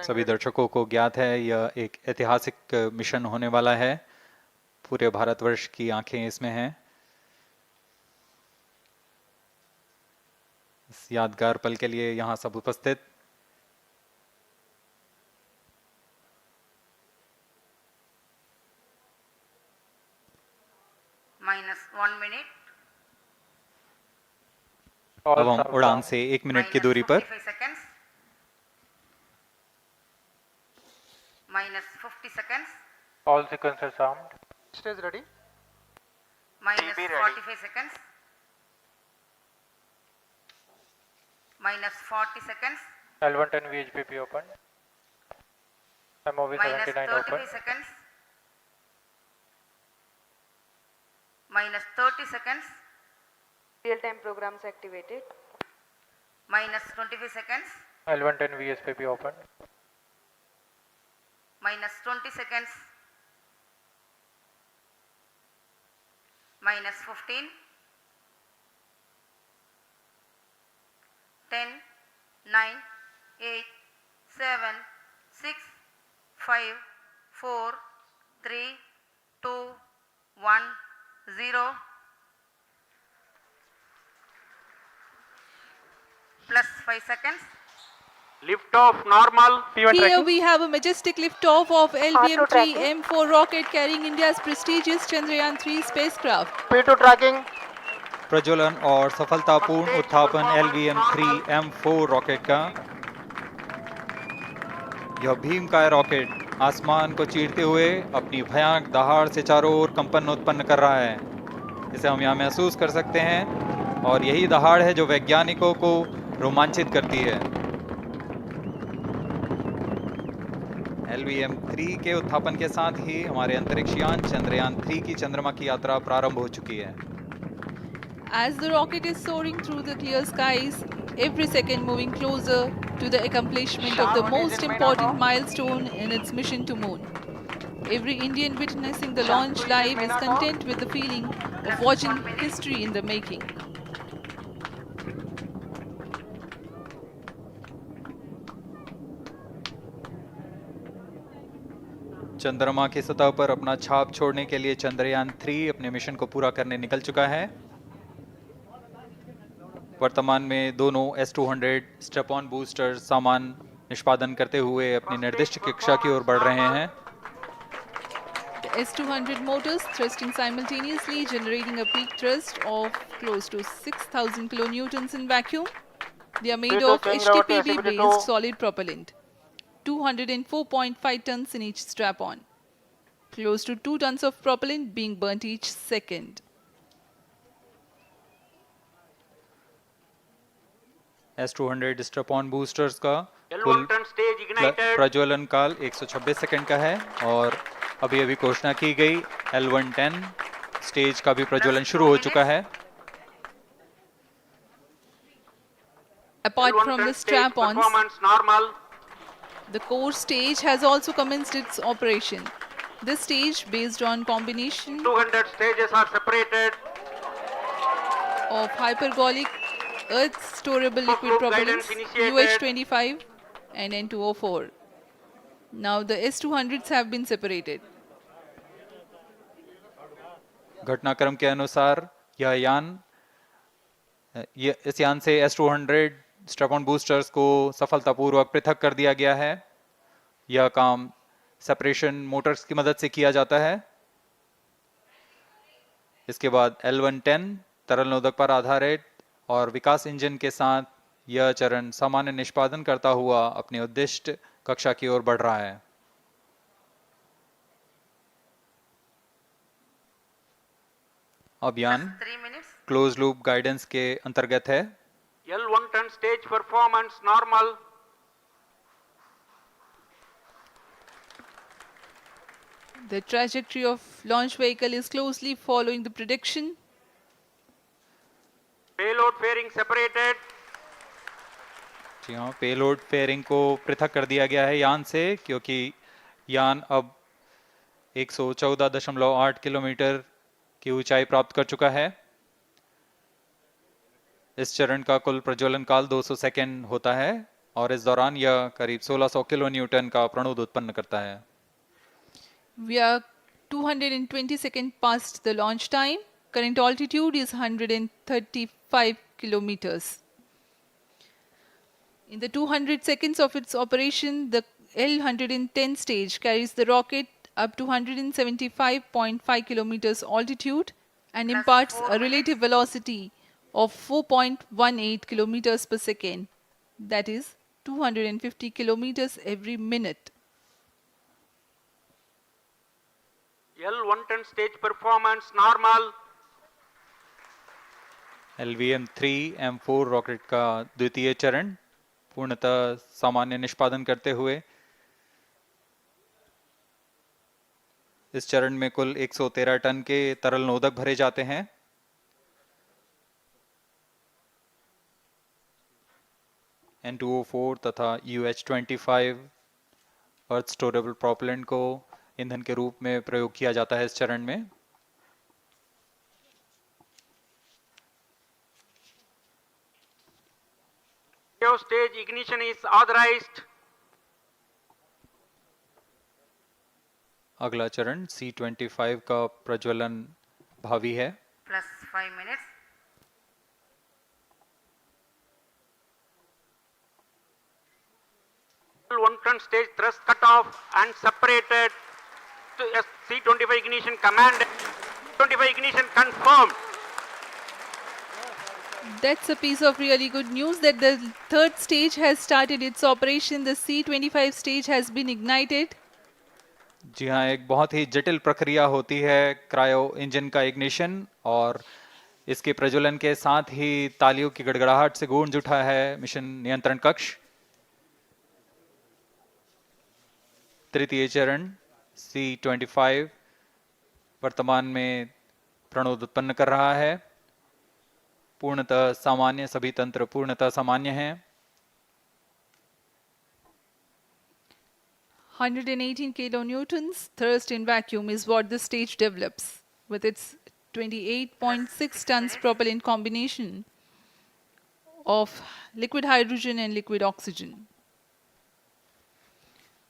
सभी दर्शकों को ज्ञात है यह एक ऐतिहासिक मिशन होने वाला है। पूरे भारतवर्ष की आंखें इसमें हैं। इस यादगार पल के लिए यहाँ सब उपस्थित। -1 minute। अब हम उड़ान से 1 मिनट की दूरी पर -45 seconds। -50 seconds। All sequences armed. Stage ready। -45 seconds। -40 seconds। L110 VHPP open. MOV 79 open. -35 seconds। -30 seconds। Real-time programs activated. -25 seconds। L110 VSPP open. -20 seconds। -15। 10, 9, 8, 7, 6, 5, 4, 3, 2, 1, 0. Plus 5 seconds. Lift off normal। Here we have a majestic liftoff of Auto tracking. LVM-3 M4 rocket carrying India's prestigious Chandrayaan-3 spacecraft. P2 tracking। प्रज्वलन और सफलतापूर्ण उत्थापन LVM-3 M4 rocket का। यह भीमकाय rocket आसमान को चीरते हुए अपनी भयानक दहाड़ से चारों ओर कंपन उत्पन्न कर रहा है। इसे हम यहाँ महसूस कर सकते हैं और यही दहाड़ है जो वैज्ञानिकों को रोमांचित करती है। LVM-3 के उत्थापन के साथ ही हमारे अंतरिक्ष यान चंद्रयान-3 की चंद्रमा की यात्रा प्रारंभ हो चुकी है। As the rocket is soaring through the clear skies, every second moving closer to the accomplishment of the most important milestone in its mission to moon. Every Indian witnessing the launch live is content with the feeling of watching history in the making. चंद्रमा की सतह पर अपना छाप छोड़ने के लिए चंद्रयान-3 अपने मिशन को पूरा करने निकल चुका है। वर्तमान में दोनों S-200 स्टेप-ऑन बूस्टर सामान निष्पादन करते हुए अपनी निर्दिष्ट कक्षा की ओर बढ़ रहे हैं। The S-200 motors thrusting simultaneously, generating a peak thrust of close to 6,000 kilonewtons in vacuum. They are made of HTPB-based solid propellant, 204.5 tons in each strap-on. Close to 2 tons of propellant being burnt each second. S-200 step-on boosters का कुल प्रज्वलन काल 126 second का है और अभी घोषणा की गई L110 स्टेज का भी प्रज्वलन शुरू हो चुका है। Apart from the strap-ons, the core stage has also commenced its operation. This stage, based on combination 200 stages are separated of hypergolic earth storable liquid propellants UH-25 and N2O4. Now the S-200s have been separated. घटनाक्रम के अनुसार इस यान से S-200 step-on boosters को सफलतापूर्वक पृथक कर दिया गया है। यह काम सेपरेशन मोटर्स की मदद से किया जाता है। इसके बाद L110 तरल नोदक पर आधारित और विकास इंजन के साथ यह चरण सामान्य निष्पादन करता हुआ अपनी उद्दिष्ट कक्षा की ओर बढ़ रहा है। अभियान क्लोज लूप गाइडेंस के अंतर्गत है। L110 stage performance normal। The trajectory of launch vehicle is closely following the prediction. Payload fairing separated। जी हाँ, पेलोड फेयरिंग को पृथक कर दिया गया है यान से, क्योंकि यान अब 114.8 किलोमीटर की ऊंचाई प्राप्त कर चुका है। इस चरण का कुल प्रज्वलन काल 200 सेकेंड होता है। और इस दौरान यह करीब 1600 किलो न्यूटन का प्रणोद उत्पन्न करता है। We are 220 seconds past the launch time. Current altitude is 135 kilometers. In the 200 seconds of its operation, the L-110 stage carries the rocket up to 175.5 kilometers altitude and Plus imparts 4 a relative velocity of 4.18 kilometers per second, that is 250 kilometers every minute. L110 stage performance normal. LVM-3 M4 rocket का द्वितीय चरण पूर्णतः सामान्य निष्पादन करते हुए इस चरण में कुल 113 टन के तरल नोदक भरे जाते हैं। N2O4 तथा UH-25 अर्थ स्टोरेबल प्रोपेलेंट को ईंधन के रूप में प्रयोग किया जाता है इस चरण में। Cryo stage ignition is authorized. अगला चरण C-25 का प्रज्वलन भावी है। plus 5 minutes. L110 stage thrust cut off and separated to C-25 ignition command. 25 ignition confirmed. That's a piece of really good news that the third stage has started its operation. The C-25 stage has been ignited. जी हाँ, एक बहुत ही जटिल प्रक्रिया होती है cryo engine का ignition और इसके प्रज्वलन के साथ ही तालियों की गड़गड़ाहट से गूंज उठा है मिशन नियंत्रण कक्ष। तृतीय चरण C-25 वर्तमान में प्रणोद उत्पन्न कर रहा है। पूर्णतः सामान्य, सभी तंत्र पूर्णतः सामान्य हैं। 118 kilonewtons thrust in vacuum is what this stage develops with its 28.6 tons propellant combination of liquid hydrogen and liquid oxygen.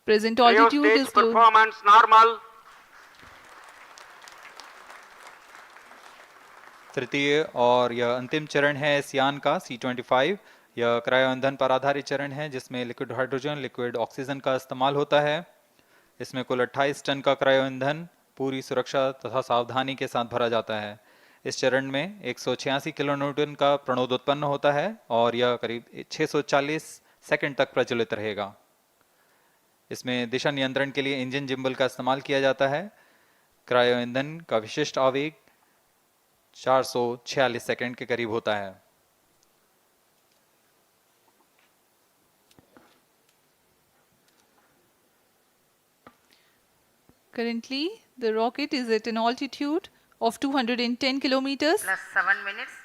Present Cryo altitude stage is low. performance normal. तृतीय और यह अंतिम चरण है इस यान का C-25। यह क्रायो ईंधन पर आधारित चरण है जिसमें लिक्विड हाइड्रोजन, लिक्विड ऑक्सीजन का इस्तेमाल होता है। इसमें कुल 28 टन का क्रायो ईंधन पूरी सुरक्षा तथा सावधानी के साथ भरा जाता है। इस चरण में 186 किलो न्यूटन का प्रणोद उत्पन्न होता है और यह करीब 640 सेकंड तक प्रज्वलित रहेगा। इसमें दिशा नियंत्रण के लिए इंजन जिम्बल का इस्तेमाल किया जाता है। क्रायो ईंधन का विशिष्ट आवेग 446 सेकंड के करीब होता है। Currently, the rocket is at an altitude of 210 kilometers. plus 7 minutes.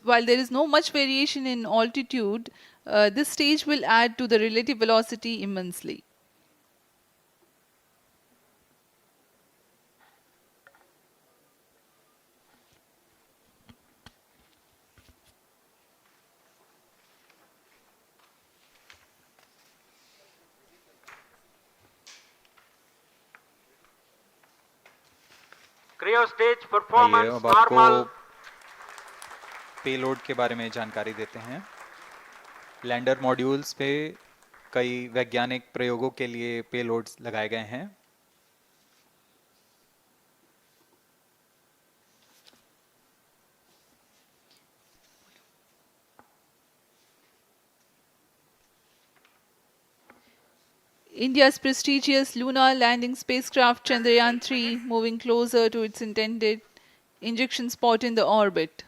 While there is no much variation in altitude, this stage will add to the relative velocity immensely. Cryo stage आइए performance अब आपको normal. Payload के बारे में जानकारी देते हैं। Lander modules पे कई वैज्ञानिक प्रयोगों के लिए पेलोड्स लगाए गए हैं। India's prestigious lunar landing spacecraft Chandrayaan-3 moving closer to its intended injection spot in the orbit.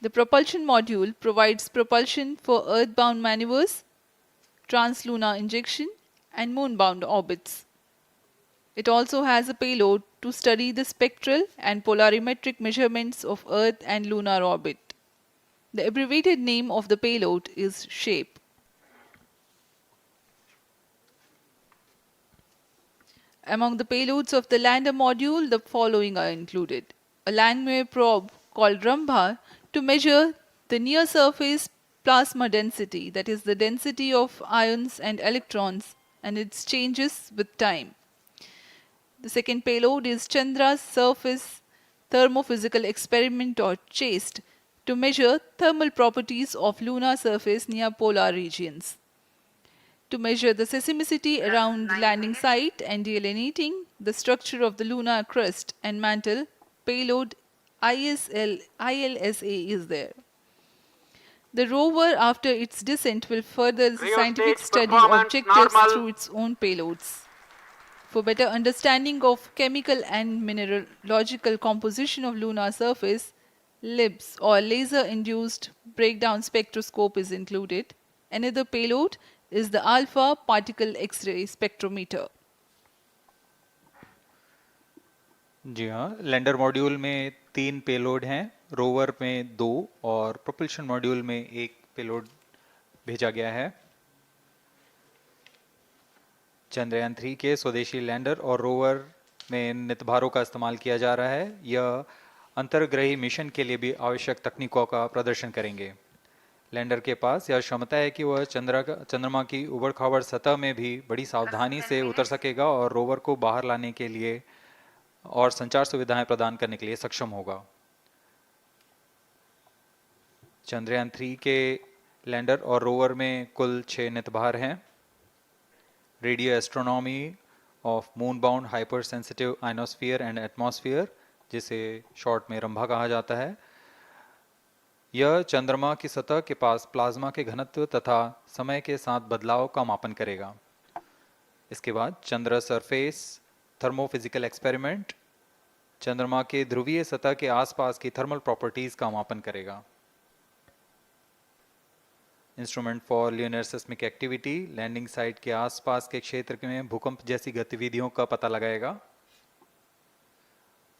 The propulsion module provides propulsion for earthbound maneuvers, translunar injection, and moonbound orbits. It also has a payload to study the spectral and polarimetric measurements of Earth and lunar orbit. The abbreviated name of the payload is SHAPE. Among the payloads of the lander module, the following are included: a landwehr probe called Rambha to measure the near surface plasma density, that is, the density of ions and electrons, and its changes with time. The second payload is Chandra's Surface Thermophysical Experiment, or CHASTE, to measure thermal properties of lunar surface near polar regions. To measure the seismicity around the landing site and delineating the structure of the lunar crust and mantle, payload ILSA is there. The rover, after its descent, will further the scientific Cryostage study performance objectives normal. through its own payloads. For better understanding of chemical and mineralogical composition of lunar surface, LIBS, or laser-induced breakdown spectroscope, is included. Another payload is the alpha particle X-ray spectrometer. जी हाँ, lander module में 3 payload हैं, rover में 2 और propulsion module में 1 payload भेजा गया है। चंद्रयान 3 के स्वदेशी लैंडर और रोवर में नितभारों का इस्तेमाल किया जा रहा है। यह अंतर्ग्रही मिशन के लिए भी आवश्यक तकनीकों का प्रदर्शन करेंगे। लैंडर के पास यह क्षमता है कि वह चंद्रमा की उबड़-खाबड़ सतह में भी बड़ी सावधानी से उतर सकेगा और रोवर को बाहर लाने के लिए और संचार सुविधाएं प्रदान करने के लिए सक्षम होगा। चंद्रयान 3 के लैंडर और रोवर में कुल 6 नितभार हैं। Radio astronomy of moon bound hyper sensitive ionosphere and atmosphere, जिसे शॉर्ट में रंभा कहा जाता है, यह चंद्रमा की सतह के पास प्लाज्मा के घनत्व तथा समय के साथ बदलाव का मापन करेगा। इसके बाद चंद्र सरफेस थर्मोफिजिकल एक्सपेरिमेंट चंद्रमा के ध्रुवीय सतह के आसपास की थर्मल प्रॉपर्टीज का मापन करेगा। Instrument for lunar seismic activity landing site के आसपास के क्षेत्र में भूकंप जैसी गतिविधियों का पता लगाएगा।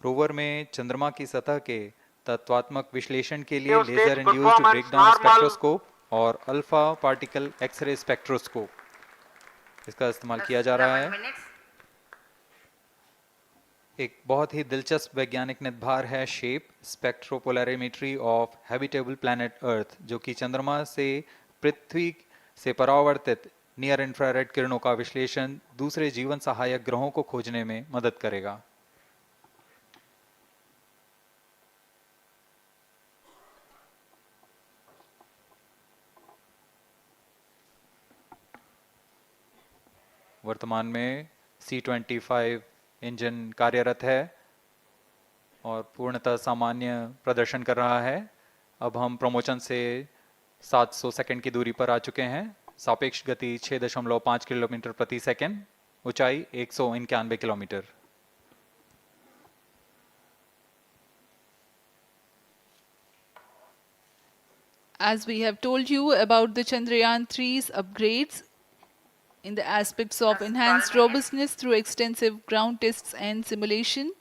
रोवर में चंद्रमा की सतह के तत्वात्मक विश्लेषण के लिए लेजर इंड्यूस्ड ब्रेकडाउन स्पेक्ट्रोस्कोप और अल्फा पार्टिकल एक्सरे स्पेक्ट्रोस्कोप इसका इस्तेमाल किया जा रहा है। एक बहुत ही दिलचस्प वैज्ञानिक निर्धार है shape स्पेक्ट्रोपोलैरिमेट्री of habitable planet earth, जो कि चंद्रमा से पृथ्वी से परावर्तित नियर इंफ्रारेड किरणों का विश्लेषण दूसरे जीवन सहायक ग्रहों को खोजने में मदद करेगा। वर्तमान में C-25 इंजन कार्यरत है और पूर्णतः सामान्य प्रदर्शन कर रहा है। अब हम प्रमोशन से 700 सेकंड की दूरी पर आ चुके हैं। सापेक्ष गति 6.5 किलोमीटर प्रति सेकंड, ऊंचाई 191 kilometre. As we have told you about the Chandrayaan 3's upgrades in the aspects of enhanced robustness through extensive ground tests and simulation,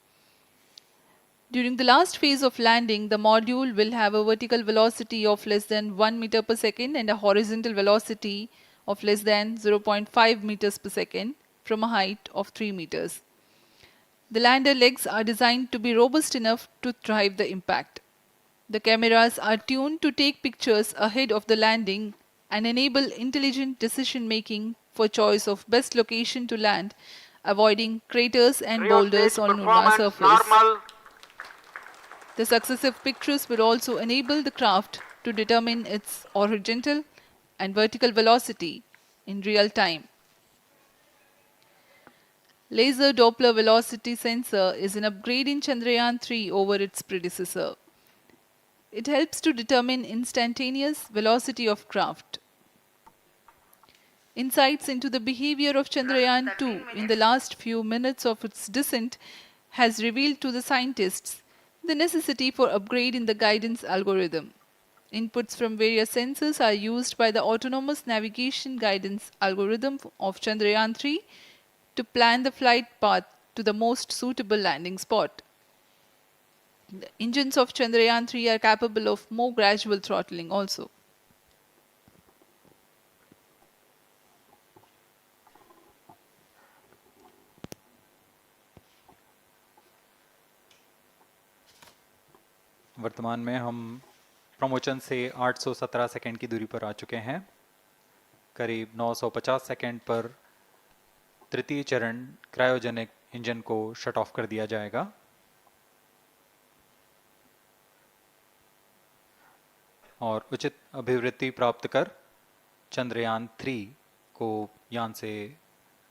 during the last phase of landing, the module will have a vertical velocity of less than 1 meter per second and a horizontal velocity of less than 0.5 meters per second from a height of 3 meters. The lander legs are designed to be robust enough to thrive the impact. The cameras are tuned to take pictures ahead of the landing and enable intelligent decision making for choice of best location to land, avoiding craters and boulders on lunar surface. Normal. The successive pictures will also enable the craft to determine its horizontal and vertical velocity in real time. Laser Doppler velocity sensor is an upgrade in Chandrayaan 3 over its predecessor. It helps to determine instantaneous velocity of craft. Insights into the behavior of Chandrayaan 2 in the last few minutes of its descent has revealed to the scientists the necessity for upgrade in the guidance algorithm. Inputs from various sensors are used by the autonomous navigation guidance algorithm of Chandrayaan 3 to plan the flight path to the most suitable landing spot. The engines of Chandrayaan 3 are capable of more gradual throttling also. वर्तमान में हम promotion से 817 second की दूरी पर आ चुके हैं। करीब 950 सेकंड पर तृतीय चरण क्रायोजेनिक इंजन को शट ऑफ कर दिया जाएगा। और उचित अभिवृद्धि प्राप्त कर चंद्रयान 3 को यान से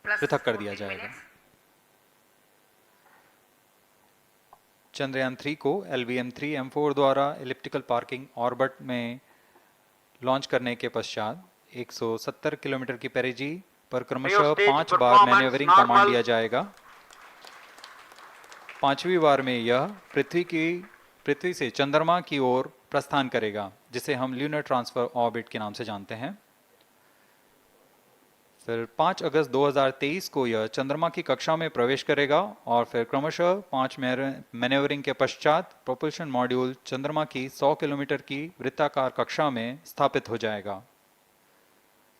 Plus पृथक कर दिया 14 जाएगा। minutes. चंद्रयान 3 को LVM-3M4 द्वारा एलिप्टिकल पार्किंग ऑर्बिट में लॉन्च करने के पश्चात 170 किलोमीटर की पेरिजी पर क्रमशः Stage 5 बार performance मैन्यूवरिंग कमांड normal. दिया जाएगा। 5वीं बार में यह पृथ्वी से चंद्रमा की ओर प्रस्थान करेगा, जिसे हम ल्यूनर ट्रांसफर ऑर्बिट के नाम से जानते हैं। फिर 5 अगस्त 2023 को यह चंद्रमा की कक्षा में प्रवेश करेगा और फिर क्रमशः 5 मैन्यूवरिंग के पश्चात प्रोपल्शन मॉड्यूल चंद्रमा की 100 किलोमीटर की वृत्ताकार कक्षा में स्थापित हो जाएगा।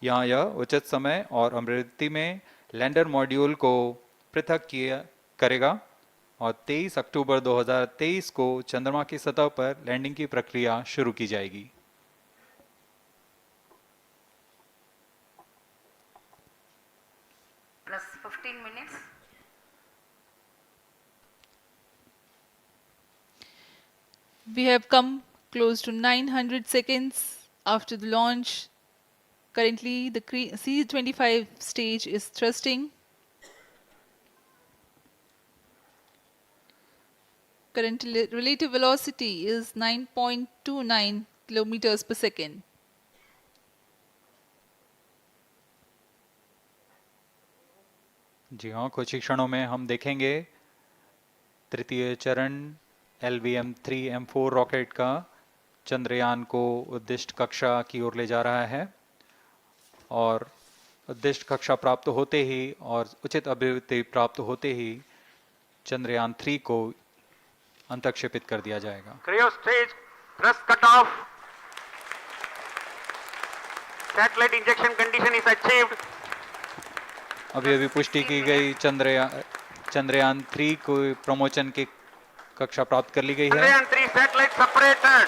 यहाँ यह उचित समय और अभिवृद्धि में लैंडर मॉड्यूल को पृथक करेगा और 23 अक्टूबर 2023 को चंद्रमा की सतह पर लैंडिंग की प्रक्रिया शुरू की जाएगी। Plus 15 minutes. We have come close to 900 seconds after the launch. Currently, the C-25 stage is thrusting. Current relative velocity is 9.29 kilometers per second. जी हाँ, कुछ ही क्षणों में हम देखेंगे तृतीय चरण LVM-3M4 रॉकेट का चंद्रयान को उद्दिष्ट कक्षा की ओर ले जा रहा है और उद्दिष्ट कक्षा प्राप्त होते ही और उचित अभिवृद्धि प्राप्त होते ही चंद्रयान 3 को अंतक्षेपित कर दिया जाएगा। Cryo stage thrust cutoff. Satellite injection condition is achieved. अभी पुष्टि की गई चंद्रयान 3 को प्रमोशन की कक्षा प्राप्त कर ली गई है। Chandrayaan 3 satellite separated.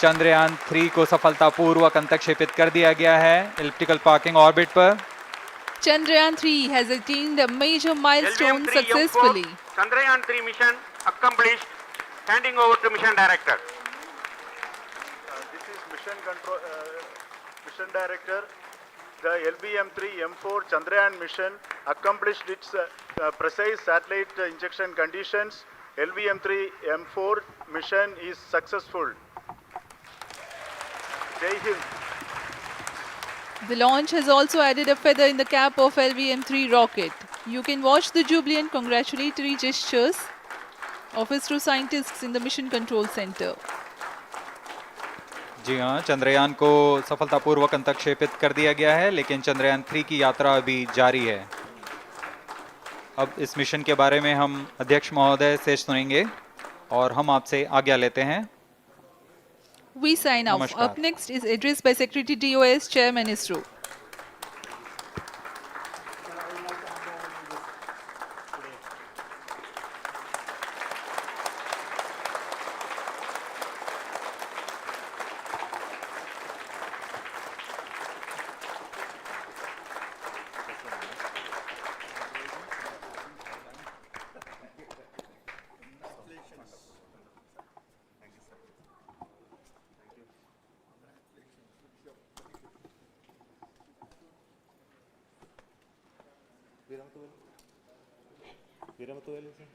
चंद्रयान 3 को सफलतापूर्वक अंतक्षेपित कर दिया गया है एलिप्टिकल पार्किंग ऑर्बिट पर। Chandrayaan 3 has attained a major milestone LVM-3M4 successfully. Chandrayaan 3 mission accomplished. Handing over to mission director. This is mission director. The LVM-3M4 Chandrayaan mission accomplished its precise satellite injection conditions. LVM-3M4 mission is successful. Jai Hind. The launch has also added a feather in the cap of LVM-3 rocket. You can watch the jubilant congratulatory gestures of ISRO scientists in the Mission Control Center. जी हाँ, चंद्रयान को सफलतापूर्वक अंतक्षेपित कर दिया गया है, लेकिन चंद्रयान 3 की यात्रा अभी जारी है। अब इस मिशन के बारे में हम अध्यक्ष महोदय से सुनेंगे और हम आपसे आज्ञा लेते हैं। We sign off. नमस्कार। Up next is address by Secretary DOS, Chairman ISRO. Viram tu ele, sir.